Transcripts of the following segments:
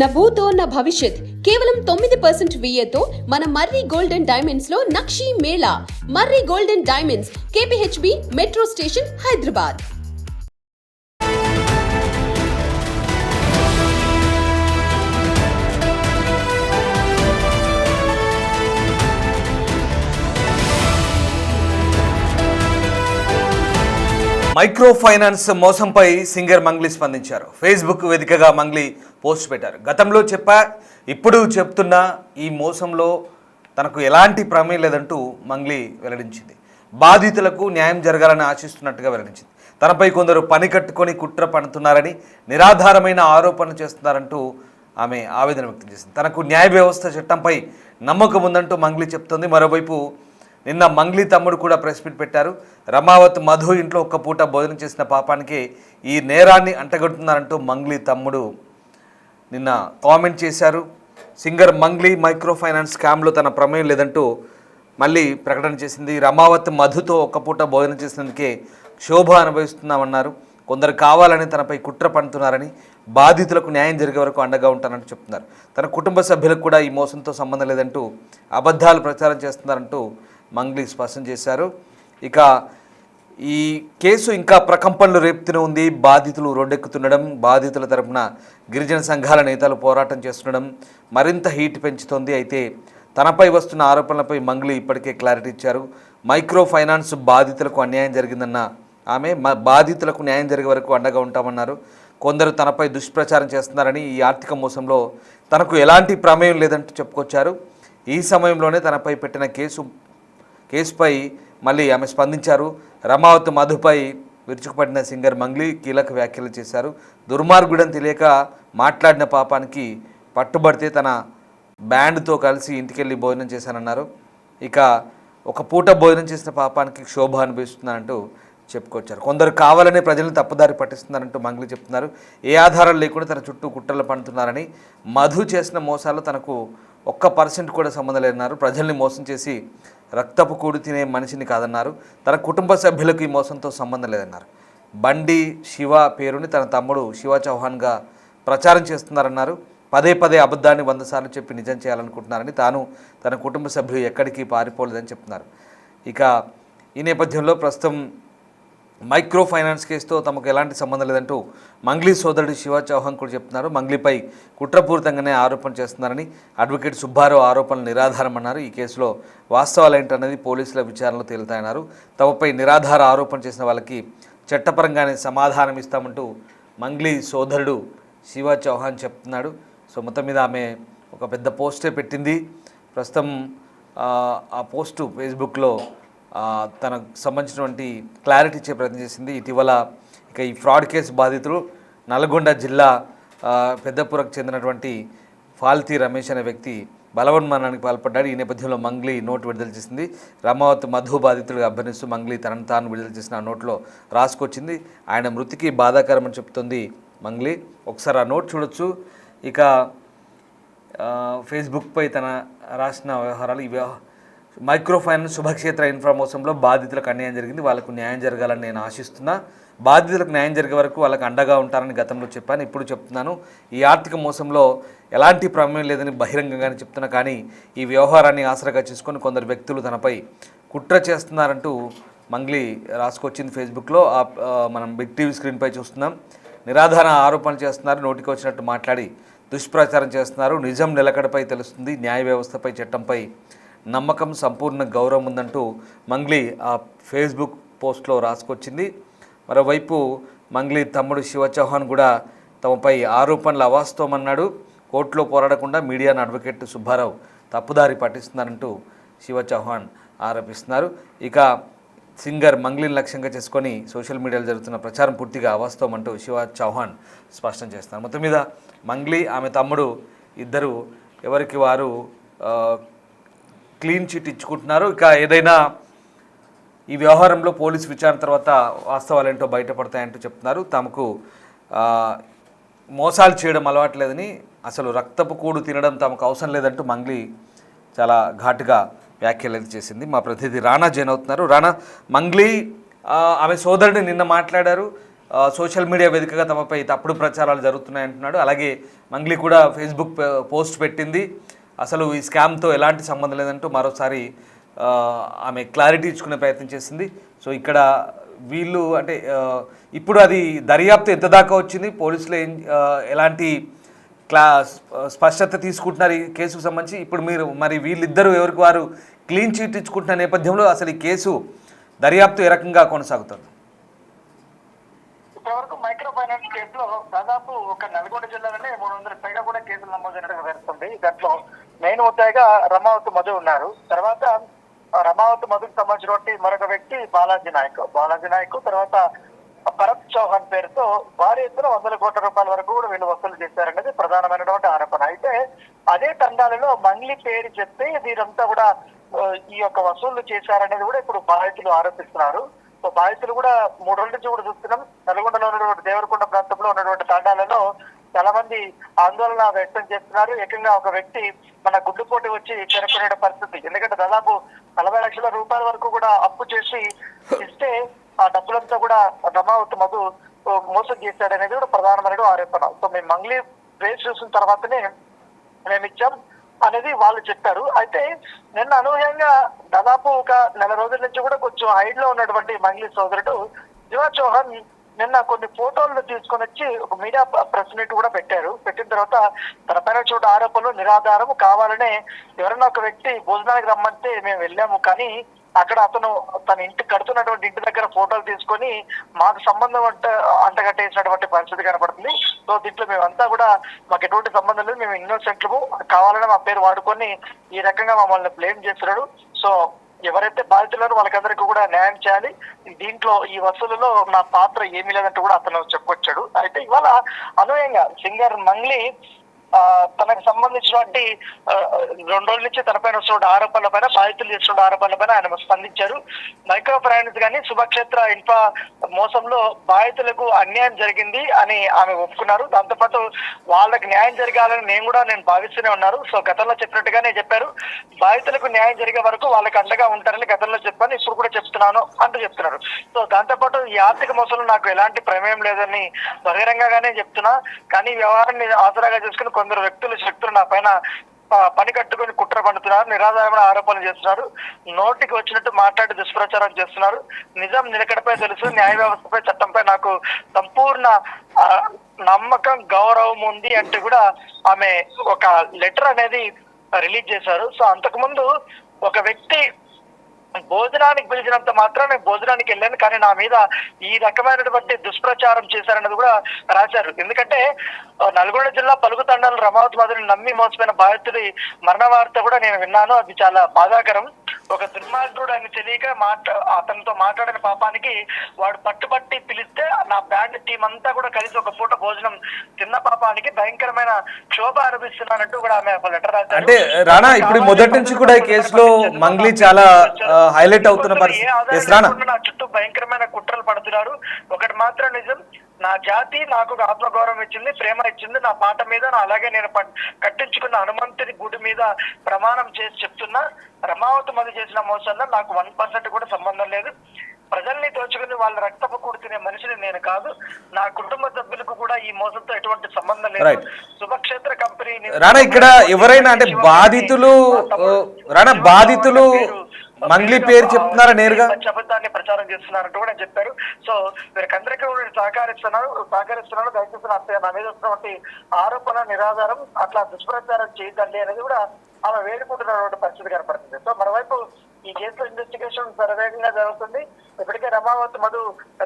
నభూతో నా భవిష్యత్ కేవలం 9% VAతో మన మర్రి గోల్డ్ అండ్ డైమండ్స్ లో నక్షి మేళా. Marri gold and diamonds, KPHB metro station, Hyderabad. Micro finance మోసంపై సింగర్ మంగ్లీ స్పందించారు. ఫేస్బుక్ వేదికగా మంగ్లీ పోస్ట్ పెట్టారు. గతంలో ఇప్పుడు చెప్తున్నా ఈ మోసంలో తనకు ఎలాంటి ప్రమేయం లేదంటూ మంగ్లీ వెల్లడించింది. బాధితులకు న్యాయం జరగాలని ఆశిస్తున్నట్టుగా వెల్లడించింది. తనపై కొందరు పని కట్టుకొని కుట్ర పన్నుతున్నారని, నిరాధారమైన ఆరోపణలు చేస్తున్నారంటూ ఆమె ఆవేదన వ్యక్తం చేసింది. తనకు న్యాయ వ్యవస్థ చట్టంపై నమ్మకం ఉందంటూ మంగ్లీ చెప్తోంది. మరోవైపు నిన్న మంగ్లీ తమ్ముడు కూడా ప్రెస్ మీట్ పెట్టారు. రమావత్ మధు ఇంట్లో ఒక్క పూట భోజనం చేసిన పాపానికి ఈ నేరాన్ని అంటగడుతున్నారంటూ మంగ్లీ తమ్ముడు నిన్న కామెంట్ చేశారు. సింగర్ మంగ్లీ మైక్రో ఫైనాన్స్ స్కామ్లో తన ప్రమేయం లేదంటూ మళ్ళీ ప్రకటన చేసింది. రమావత్ మధుతో ఒక్క పూట భోజనం చేసినందుకే శోభ అనుభవిస్తున్నామన్నారు. కొందరు కావాలని తనపై కుట్ర పన్నుతున్నారని, బాధితులకు న్యాయం జరిగే వరకు అండగా ఉంటానంటూ చెప్తున్నారు. తన కుటుంబ సభ్యులకు కూడా ఈ మోసంతో సంబంధం లేదంటూ అబద్ధాలు ప్రచారం చేస్తున్నారంటూ మంగ్లీ స్పష్టం చేశారు. ఇక ఈ కేసు ఇంకా ప్రకంపనలు రేపుతూనే ఉంది. బాధితులు రోడ్డెక్కుతుండడం, బాధితుల తరపున గిరిజన సంఘాల నేతలు పోరాటం చేస్తుండడం మరింత హీట్ పెంచుతోంది. అయితే తనపై వస్తున్న ఆరోపణలపై మంగ్లీ ఇప్పటికే క్లారిటీ ఇచ్చారు. మైక్రో ఫైనాన్స్ బాధితులకు అన్యాయం జరిగిందన్న ఆమె బాధితులకు న్యాయం జరిగే వరకు అండగా ఉంటామన్నారు. కొందరు తనపై దుష్ప్రచారం చేస్తున్నారని, ఈ ఆర్థిక మోసంలో తనకు ఎలాంటి ప్రమేయం లేదంటూ చెప్పుకొచ్చారు. ఈ సమయంలోనే తనపై పెట్టిన కేసుపై మళ్ళీ ఆమె స్పందించారు. రమావత్ మధుపై విరుచుకుపడిన సింగర్ మంగ్లీ కీలక వ్యాఖ్యలు చేశారు. దుర్మార్గుడని తెలియక మాట్లాడిన పాపానికి పట్టుబడితే తన బ్యాండ్తో కలిసి ఇంటికెళ్ళి భోజనం చేశానన్నారు. ఇక ఒక పూట భోజనం చేసిన పాపానికి శోభ అనుభవిస్తున్నారంటూ చెప్పుకొచ్చారు. కొందరు కావాలనే ప్రజలను తప్పుదారి పట్టిస్తున్నారంటూ మంగ్లీ చెప్తున్నారు. ఏ ఆధారం లేకుండా తన చుట్టూ కుట్రలు పన్నుతున్నారని, మధు చేసిన మోసాలు తనకు 1% కూడా సంబంధం లేదన్నారు. ప్రజల్ని మోసం చేసి రక్తపు కూడు తినే మనిషిని కాదన్నారు. తన కుటుంబ సభ్యులకు ఈ మోసంతో సంబంధం లేదన్నారు. బండి శివ పేరుని తన తమ్ముడు శివ చౌహాన్గా ప్రచారం చేస్తున్నారన్నారు. పదే అబద్ధాన్ని 100 సార్లు చెప్పి నిజం చేయాలనుకుంటున్నారని, తాను తన కుటుంబ సభ్యులు ఎక్కడికి పారిపోలేదని చెప్తున్నారు. ఇక ఈ నేపథ్యంలో ప్రస్తుతం మైక్రో ఫైనాన్స్ కేసుతో తమకు ఎలాంటి సంబంధం లేదంటూ మంగ్లీ సోదరుడు శివ చౌహాన్ కూడా చెప్తున్నారు. మంగ్లీపై కుట్రపూరితంగానే ఆరోపణ చేస్తున్నారని, అడ్వకేట్ సుబ్బారావు ఆరోపణలు నిరాధారమన్నారు. ఈ కేసులో వాస్తవాలు ఏంటన్నది పోలీసుల విచారణలో తేలుతాయన్నారు. తమపై నిరాధార ఆరోపణ చేసిన వాళ్ళకి చట్టపరంగానే సమాధానం ఇస్తామంటూ మంగ్లీ సోదరుడు శివ చౌహాన్ చెప్తున్నాడు. సో మొత్తం మీద ఆమె ఒక పెద్ద పోస్టే పెట్టింది. ప్రస్తుతం ఆ పోస్టు ఫేస్బుక్లో తనకు సంబంధించినటువంటి క్లారిటీ ఇచ్చే ప్రయత్నం చేసింది. ఇటీవల ఇక ఈ ఫ్రాడ్ కేసు బాధితులు నల్గొండ జిల్లా పెద్దపురకు చెందినటువంటి ఫాల్తీ రమేష్ అనే వ్యక్తి బలవన్మరణానికి పాల్పడ్డాడు. ఈ నేపథ్యంలో మంగ్లీ నోటు విడుదల చేసింది. రమావత్ మధు బాధితుడిగా అభ్యర్థిస్తూ మంగ్లీ తనను తాను విడుదల చేసిన ఆ నోట్లో రాసుకొచ్చింది. ఆయన మృతికి బాధాకరమని చెప్తుంది మంగ్లీ. ఒకసారి ఆ నోట్ చూడొచ్చు. ఇక ఫేస్బుక్పై తన రాసిన వ్యవహారాలు, మైక్రో ఫైనాన్స్ శుభక్షేత్ర ఇన్ఫ్రా మోసంలో బాధితులకు అన్యాయం జరిగింది, వాళ్ళకు న్యాయం జరగాలని నేను ఆశిస్తున్నా. బాధితులకు న్యాయం జరిగే వరకు వాళ్ళకు అండగా ఉంటారని గతంలో చెప్పాను, ఇప్పుడు చెప్తున్నాను. ఈ ఆర్థిక మోసంలో ఎలాంటి ప్రమేయం లేదని బహిరంగంగానే చెప్తున్నా. కానీ ఈ వ్యవహారాన్ని ఆసరాగా చేసుకొని కొందరు వ్యక్తులు తనపై కుట్ర చేస్తున్నారంటూ మంగ్లీ రాసుకొచ్చింది ఫేస్బుక్లో. మనం బిగ్ టీవీ స్క్రీన్పై చూస్తున్నాం. నిరాధార ఆరోపణలు చేస్తున్నారు, నోటికి వచ్చినట్టు మాట్లాడి దుష్ప్రచారం చేస్తున్నారు. నిజం నిలకడపై తెలుస్తుంది, న్యాయ వ్యవస్థపై చట్టంపై నమ్మకం, సంపూర్ణ గౌరవం ఉందంటూ మంగ్లీ ఆ ఫేస్బుక్ పోస్ట్లో రాసుకొచ్చింది. మరోవైపు మంగ్లీ తమ్ముడు శివ చౌహాన్ కూడా తమపై ఆరోపణలు అవాస్తవమన్నాడు. కోర్టులో పోరాడకుండా మీడియాను అడ్వకేట్ సుబ్బారావు తప్పుదారి పట్టిస్తున్నారంటూ శివ చౌహాన్ ఆరోపిస్తున్నారు. ఇక సింగర్ మంగ్లీని లక్ష్యంగా చేసుకొని సోషల్ మీడియాలో జరుగుతున్న ప్రచారం పూర్తిగా అవాస్తవం అంటూ శివ చౌహాన్ స్పష్టం చేస్తున్నారు. మొత్తం మీద మంగ్లీ ఆమె తమ్ముడు ఇద్దరు ఎవరికి వారు క్లీన్ చిట్ ఇచ్చుకుంటున్నారు. ఇక ఏదైనా ఈ వ్యవహారంలో పోలీసు విచారణ తర్వాత వాస్తవాలేంటో బయటపడతాయంటూ చెప్తున్నారు. తమకు మోసాలు చేయడం అలవాట్లేదని, అసలు రక్తపు కూడు తినడం తమకు అవసరం లేదంటూ మంగ్లీ చాలా ఘాటుగా వ్యాఖ్యలు చేసింది. మా ప్రతినిధి రానా జైన్ అవుతున్నారు. రానా, మంగ్లీ ఆమె సోదరుడు నిన్న మాట్లాడారు. సోషల్ మీడియా వేదికగా తమపై తప్పుడు ప్రచారాలు జరుగుతున్నాయంటున్నాడు. అలాగే మంగ్లీ కూడా ఫేస్బుక్ పోస్ట్ పెట్టింది, అసలు ఈ స్కామ్తో ఎలాంటి సంబంధం లేదంటూ మరోసారి ఆమె క్లారిటీ ఇచ్చుకునే ప్రయత్నం చేసింది. సో ఇక్కడ వీళ్ళు అంటే ఇప్పుడు అది దర్యాప్తు ఎంత దాకా వచ్చింది, పోలీసులు ఎలాంటి స్పష్టత తీసుకుంటున్నారు ఈ కేసుకు సంబంధించి, ఇప్పుడు మీరు మరి వీళ్ళిద్దరూ ఎవరికి వారు క్లీన్ చీట్ ఇచ్చుకుంటున్న నేపథ్యంలో అసలు ఈ కేసు దర్యాప్తు ఏ రకంగా కొనసాగుతుంది? ఇప్పటివరకు మైక్రో ఫైనాన్స్ కేసులో దాదాపు ఒక నల్గొండ జిల్లాలోనే 300 పైగా కూడా కేసులు నమోదైనట్టుగా తెలుస్తుంది. దాంట్లో మెయిన్ ముద్దాయిగా రమావతి మధు ఉన్నారు. తర్వాత రమావతి మధుకు సంబంధించినటువంటి మరొక వ్యక్తి బాలాజీ నాయక్, తర్వాత భరత్ చౌహాన్ పేరుతో భారీ ఎత్తున 100 కోట్ల రూపాయల వరకు కూడా వీళ్ళు వసూలు చేశారనేది ప్రధానమైనటువంటి ఆరోపణ. అయితే అదే తండాలలో మంగ్లీ పేరు చెప్తే వీరంతా కూడా ఈ యొక్క వసూళ్లు చేశారనేది కూడా ఇప్పుడు బాధితులు ఆరోపిస్తున్నారు. సో బాధితులు కూడా 3 రోజుల నుంచి కూడా చూస్తున్నాం. నల్గొండలో ఉన్నటువంటి దేవరకొండ ప్రాంతంలో ఉన్నటువంటి తండాలలో చాలా మంది ఆందోళన వ్యక్తం చేస్తున్నారు. ఏకంగా ఒక వ్యక్తి మన గుడ్డుపోటు వచ్చి చేరుకునే పరిస్థితి. ఎందుకంటే దాదాపు 40 లక్షల రూపాయల వరకు కూడా అప్పు చేసి ఇస్తే ఆ డబ్బులంతా కూడా రమావతి మధు మోసం చేశాడనేది కూడా ప్రధానమైన ఆరోపణ. సో మేము మంగ్లీ రేస్ చూసిన తర్వాతనే మేము ఇచ్చాం అనేది వాళ్ళు చెప్పారు. అయితే నిన్న అనూహ్యంగా దాదాపు ఒక 4 రోజుల నుంచి కూడా కొంచెం హైడ్ లో ఉన్నటువంటి మంగ్లీ సోదరుడు శివ చౌహాన్ నిన్న కొన్ని ఫోటోలను తీసుకొని వచ్చి ఒక మీడియా ప్రెస్ మీట్ కూడా పెట్టిన తర్వాత తన పైన చోట ఆరోపణలు నిరాధారం, కావాలనే ఎవరైనా ఒక వ్యక్తి భోజనానికి రమ్మంటే మేము వెళ్ళాము, కానీ అక్కడ అతను తన ఇంటి కడుతున్నటువంటి ఇంటి దగ్గర ఫోటోలు తీసుకొని మాకు సంబంధం అంటగట్టేసినటువంటి పరిస్థితి కనపడుతుంది. సో దీంట్లో మేమంతా కూడా మాకు ఎటువంటి సంబంధం లేదు, మేము ఇన్నోసెంట్లము, కావాలని మా పేరు వాడుకొని ఈ రకంగా మమ్మల్ని బ్లేమ్ చేస్తున్నాడు. సో ఎవరైతే బాధితులను వాళ్ళకందరికీ కూడా న్యాయం చేయాలి, దీంట్లో ఈ వసూలులో నా పాత్ర ఏమీ లేదంటూ కూడా అతను చెప్పొచ్చాడు. అయితే ఇవాళ అనూహ్యంగా సింగర్ మంగ్లీ తనకు సంబంధించినటువంటి 2 రోజుల నుంచి తనపైన వస్తున్న ఆరోపణలపైన, బాధితులు చేస్తున్న ఆరోపణలపైన ఆయన స్పందించారు. మైక్రో ఫైనాన్స్ కానీ శుభక్షేత్ర ఇన్ఫ్రా మోసంలో బాధితులకు అన్యాయం జరిగింది అని ఆమె ఒప్పుకున్నారు. దాంతోపాటు వాళ్ళకి న్యాయం జరగాలని నేను భావిస్తూనే ఉన్నారు. సో గతంలో చెప్పినట్టుగానే చెప్పారు, బాధితులకు న్యాయం జరిగే వరకు వాళ్ళకి అండగా ఉంటారని గతంలో చెప్పాను, ఇప్పుడు కూడా చెప్తున్నాను అంటూ చెప్తున్నారు. సో దాంతోపాటు ఈ ఆర్థిక మోసంలో నాకు ఎలాంటి ప్రమేయం లేదని బహిరంగంగానే చెప్తున్నా, కానీ ఈ వ్యవహారాన్ని ఆసరాగా చేసుకుని కొందరు శక్తులు నా పైన పని కట్టుకుని కుట్ర పండుతున్నారు, నిరాధారమైన ఆరోపణలు చేస్తున్నారు, నోటికి వచ్చినట్టు మాట్లాడి దుష్ప్రచారం చేస్తున్నారు. నిజం నిలకడపై తెలుసు, న్యాయ వ్యవస్థపై, చట్టంపై నాకు సంపూర్ణ నమ్మకం, గౌరవం ఉంది అంటూ కూడా ఆమె ఒక లెటర్ అనేది రిలీజ్ చేశారు. సో అంతకుముందు ఒక వ్యక్తి భోజనానికి పిలిచినంత మాత్రం నేను భోజనానికి వెళ్ళాను, కానీ నా మీద ఈ రకమైనటువంటి దుష్ప్రచారం చేశారన్నది కూడా రాశారు. ఎందుకంటే నల్గొండ జిల్లా పలుకు తండాలు రమావతి మధుని నమ్మి మోసపోయిన బాధితుడి మరణ వార్త కూడా నేను విన్నాను. అది చాలా బాధాకరం. ఒక దుర్మార్గుడు అని తెలియక అతనితో మాట్లాడిన పాపానికి వాడు పట్టుబట్టి పిలిస్తే నా బ్యాండ్ టీం అంతా కూడా కలిసి ఒక పూట భోజనం తిన్న పాపానికి భయంకరమైన క్షోభ అనుభవిస్తున్నానంటూ కూడా ఆమె ఒక లెటర్ రాశారు. అంటే రానా ఇప్పుడు మొదటి నుంచి కూడా ఈ కేసులో మంగ్లీ చాలా హైలైట్ అవుతున్న పరిస్థితి. నా చుట్టూ భయంకరమైన కుట్రలు పడుతున్నారు. ఒకటి మాత్రం నిజం, నా జాతి నాకు ఆత్మగౌరవం ఇచ్చింది, ప్రేమ ఇచ్చింది. నా పాట మీద అలాగే నేను కట్టించుకున్న హనుమంతుడి గుడి మీద ప్రమాణం చేసి చెప్తున్నా, రమావతి మధు చేసిన మోసాల్లో నాకు 1% కూడా సంబంధం లేదు. ప్రజల్ని దోచుకుని వాళ్ళ రక్తపు కూడి తినే మనిషిని నేను కాదు. నా కుటుంబ సభ్యులకు కూడా ఈ మోసంతో ఎటువంటి సంబంధం లేదు. శుభక్షేత్ర కంపెనీ రానా ఇక్కడ ఎవరైనా అంటే బాధితులు మంగ్లీ పేరు చెప్తున్నారా నేరుగా? అబద్ధాన్ని ప్రచారం చేస్తున్నారంటూ కూడా చెప్పారు. సో వీరికందరికీ కూడా సహకరిస్తున్నాను. దయచేసి నా మీద వస్తున్నటువంటి ఆరోపణ నిరాధారం, అట్లా దుష్ప్రచారం చేయదండి అనేది కూడా ఆమె వేడుకుంటున్నటువంటి పరిస్థితి కనపడుతుంది. సో మరోవైపు ఈ కేసులో ఇన్వెస్టిగేషన్ శరవేగంగా జరుగుతుంది. ఇప్పటికే రమావతి మధు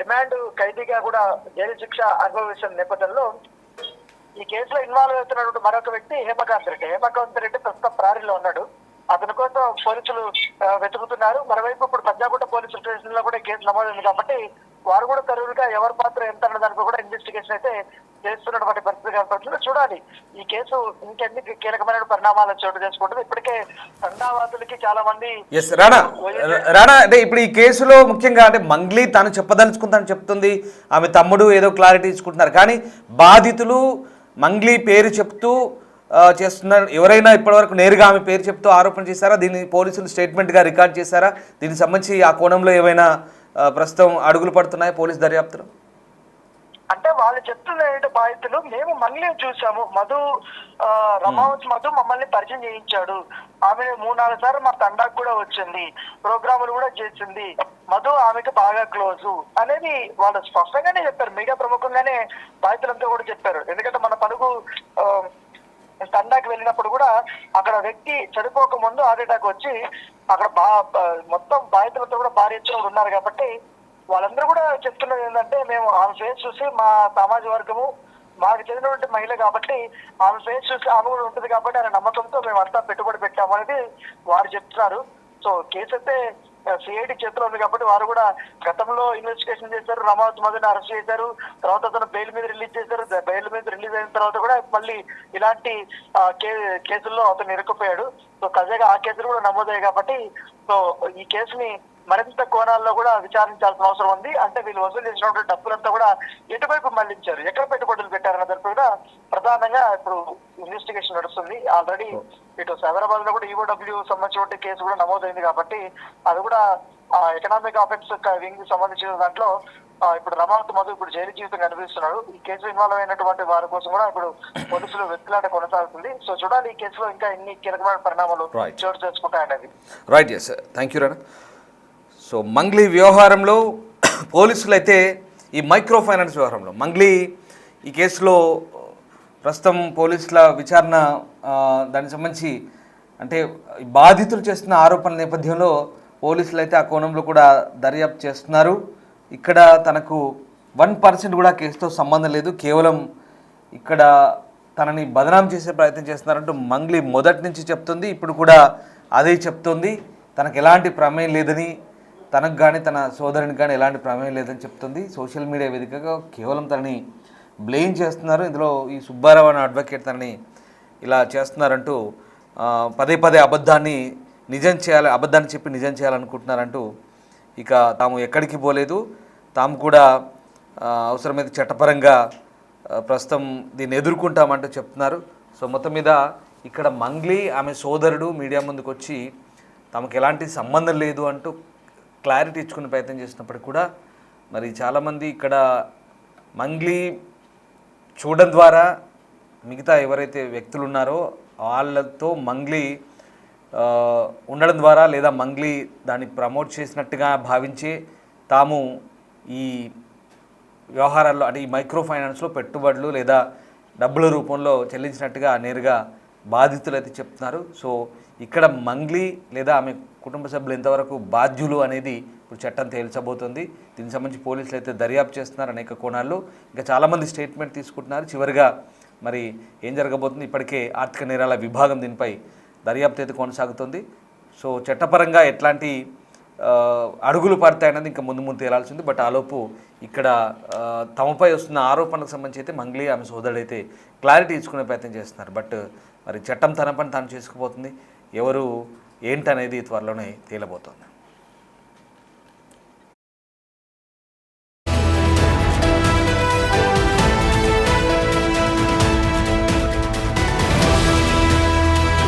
రిమాండ్ ఖైదీగా కూడా జైలు శిక్ష అనుభవిస్తున్న నేపథ్యంలో ఈ కేసులో ఇన్వాల్వ్ అవుతున్నటువంటి మరొక వ్యక్తి హేమకాంత్ రెడ్డి ప్రస్తుతం ప్రారీలో ఉన్నాడు. అతని కోసం పోలీసులు వెతుకుతున్నారు. మరోవైపు ఇప్పుడు పంజాగుట్ట పోలీసు స్టేషన్ లో కూడా కేసు నమోదైంది కాబట్టి వారు కూడా తరువుగా ఎవరి పాత్ర ఎంత అన్న దానిపై కూడా ఇన్వెస్టిగేషన్ అయితే చేస్తున్నటువంటి పరిస్థితి కనపడుతుంది. చూడాలి ఈ కేసు ఇంకెన్ని కీలకమైన పరిణామాలు చోటు చేసుకుంటుంది. ఇప్పటికే తండావాదులకి చాలా మంది రానా అంటే ఇప్పుడు ఈ కేసులో ముఖ్యంగా అంటే మంగ్లీ తాను చెప్పదలుచుకుందని చెప్తుంది, ఆమె తమ్ముడు ఏదో క్లారిటీ ఇచ్చుకుంటున్నారు, కానీ బాధితులు మంగ్లీ పేరు చెప్తూ చేస్తున్నారు. ఎవరైనా ఇప్పటివరకు నేరుగా ఆమె పేరు చెప్తూ ఆరోపణ చేశారా? దీన్ని పోలీసులు స్టేట్మెంట్గా రికార్డ్ చేశారా? దీనికి సంబంధించి ఆ కోణంలో ఏమైనా ప్రస్తుతం అడుగులు పడుతున్నాయి పోలీస్ దర్యాప్తులో? అంటే వాళ్ళు చెప్తున్న ఏంటంటే బాధితులు, మేము మంగ్లీని చూసాము, రమావతి మధు మమ్మల్ని పరిచయం చేయించాడు, ఆమె 3-4 సార్లు మా తండాకు కూడా వచ్చింది, ప్రోగ్రాములు కూడా చేసింది, మధు ఆమెకు బాగా క్లోజు అనేది వాళ్ళు స్పష్టంగానే చెప్పారు. మీడియా ప్రముఖంగానే బాధితులంతా కూడా చెప్పారు. ఎందుకంటే మన పలుగు తండాకి వెళ్ళినప్పుడు కూడా అక్కడ వ్యక్తి చనిపోక ముందు హార్ట్ అటాక్ వచ్చి అక్కడ మొత్తం బాధితులతో కూడా భారీ ఎత్తున ఉన్నారు. కాబట్టి వాళ్ళందరూ కూడా చెప్తున్నది ఏంటంటే, మేము ఆమె ఫేస్ చూసి మా సమాజ వర్గము మాకు చెందినటువంటి మహిళ కాబట్టి ఆమె ఫేస్ చూసి ఆమె కూడా ఉంటుంది కాబట్టి అనే నమ్మకంతో మేము అంతా పెట్టుబడి పెట్టాము అనేది వారు చెప్తున్నారు. సో కేసు అయితే సిఐడి చేతిలో ఉంది కాబట్టి వారు కూడా గతంలో ఇన్వెస్టిగేషన్ చేశారు, రమావతి మధుని అరెస్ట్ చేశారు, తర్వాత అతను బెయిల్ మీద రిలీజ్ చేశారు. బెయిల్ మీద రిలీజ్ అయిన తర్వాత కూడా మళ్ళీ ఇలాంటి కేసుల్లో అతను ఇరుక్కుపోయాడు. సో తాజాగా ఆ కేసులు కూడా నమోదయ్యాయి కాబట్టి సో ఈ కేసుని మరింత కోణాల్లో కూడా విచారించాల్సిన అవసరం ఉంది. అంటే వీళ్ళు వసూలు చేసినటువంటి డబ్బులంతా కూడా ఎటువైపు మళ్లించారు, ఎక్కడ పెట్టుబడులు పెట్టారన్న దానిపై కూడా ప్రధానంగా ఇప్పుడు ఇన్వెస్టిగేషన్ నడుస్తుంది. ఆల్రెడీ ఇటు సైబరాబాద్ లో కూడా ఈఓడబ్ల్యూ సంబంధించిన కేసు కూడా నమోదైంది కాబట్టి అది కూడా ఎకనామిక్ అఫెన్స్ వింగ్ సంబంధించిన దాంట్లో ఇప్పుడు రమావతి మధు ఇప్పుడు జైలు జీవితం అనుభవిస్తున్నాడు. ఈ కేసులో ఇన్వాల్వ్ అయినటువంటి వారి కోసం కూడా ఇప్పుడు పోలీసులు వెతుకులాట కొనసాగుతుంది. సో చూడాలి ఈ కేసులో ఇంకా ఎన్ని కీలకమైన పరిణామాలు చోటు చేసుకుంటాయనేది. Right, yes, thank you Rana. So Mangli వ్యవహారంలో పోలీసులు అయితే ఈ మైక్రో ఫైనాన్స్ వ్యవహారంలో మంగ్లీ ఈ కేసులో ప్రస్తుతం పోలీసుల విచారణ దానికి సంబంధించి అంటే బాధితులు చేస్తున్న ఆరోపణల నేపథ్యంలో పోలీసులు అయితే ఆ కోణంలో కూడా దర్యాప్తు చేస్తున్నారు. ఇక్కడ తనకు 1% కూడా కేసుతో సంబంధం లేదు, కేవలం ఇక్కడ తనని బదనాం చేసే ప్రయత్నం చేస్తున్నారంటూ మంగ్లీ మొదటి నుంచి చెప్తుంది. ఇప్పుడు కూడా అదే చెప్తుంది. తనకు ఎలాంటి ప్రమేయం లేదని, తనకు కానీ తన సోదరునికి కానీ ఎలాంటి ప్రమేయం లేదని చెప్తుంది. సోషల్ మీడియా వేదికగా కేవలం తనని బ్లేమ్ చేస్తున్నారు. ఇందులో ఈ సుబ్బారావు అనే అడ్వకేట్ తనని ఇలా చేస్తున్నారంటూ పదే పదే అబద్ధాన్ని చెప్పి నిజం చేయాలనుకుంటున్నారంటూ ఇక తాము ఎక్కడికి పోలేదు, తాము కూడా అవసరమైతే చట్టపరంగా ప్రస్తుతం దీన్ని ఎదుర్కొంటామంటూ చెప్తున్నారు. సో మొత్తం మీద ఇక్కడ మంగ్లీ ఆమె సోదరుడు మీడియా ముందుకు వచ్చి తమకు ఎలాంటి సంబంధం లేదు అంటూ క్లారిటీ ఇచ్చుకునే ప్రయత్నం చేసినప్పటికీ కూడా మరి చాలామంది ఇక్కడ మంగ్లీ చూడడం ద్వారా మిగతా ఎవరైతే వ్యక్తులు ఉన్నారో వాళ్ళతో మంగ్లీ ఉండడం ద్వారా లేదా మంగ్లీ దాన్ని ప్రమోట్ చేసినట్టుగా భావించి తాము ఈ వ్యవహారాల్లో అంటే ఈ మైక్రో ఫైనాన్స్లో పెట్టుబడులు లేదా డబ్బుల రూపంలో చెల్లించినట్టుగా నేరుగా బాధితులు అయితే చెప్తున్నారు. సో ఇక్కడ మంగ్లీ లేదా ఆమె కుటుంబ సభ్యులు ఎంతవరకు బాధ్యులు అనేది ఇప్పుడు చట్టం తేల్చబోతుంది. దీనికి సంబంధించి పోలీసులు అయితే దర్యాప్తు చేస్తున్నారు అనేక కోణాల్లో. ఇంకా చాలామంది స్టేట్మెంట్ తీసుకుంటున్నారు. చివరిగా మరి ఏం జరగబోతుంది, ఇప్పటికే ఆర్థిక నేరాల విభాగం దీనిపై దర్యాప్తు అయితే కొనసాగుతుంది. సో చట్టపరంగా ఎట్లాంటి అడుగులు పడతాయన్నది ఇంకా ముందు తేలాల్సింది. బట్ ఆలోపు ఇక్కడ తమపై వస్తున్న ఆరోపణలకు సంబంధించి అయితే మంగ్లీ ఆమె సోదరుడైతే క్లారిటీ ఇచ్చుకునే ప్రయత్నం చేస్తున్నారు. బట్ మరి చట్టం తన పని తాను చేసుకుపోతుంది. ఎవరు ఏంటనేది త్వరలోనే తేలబోతోంది.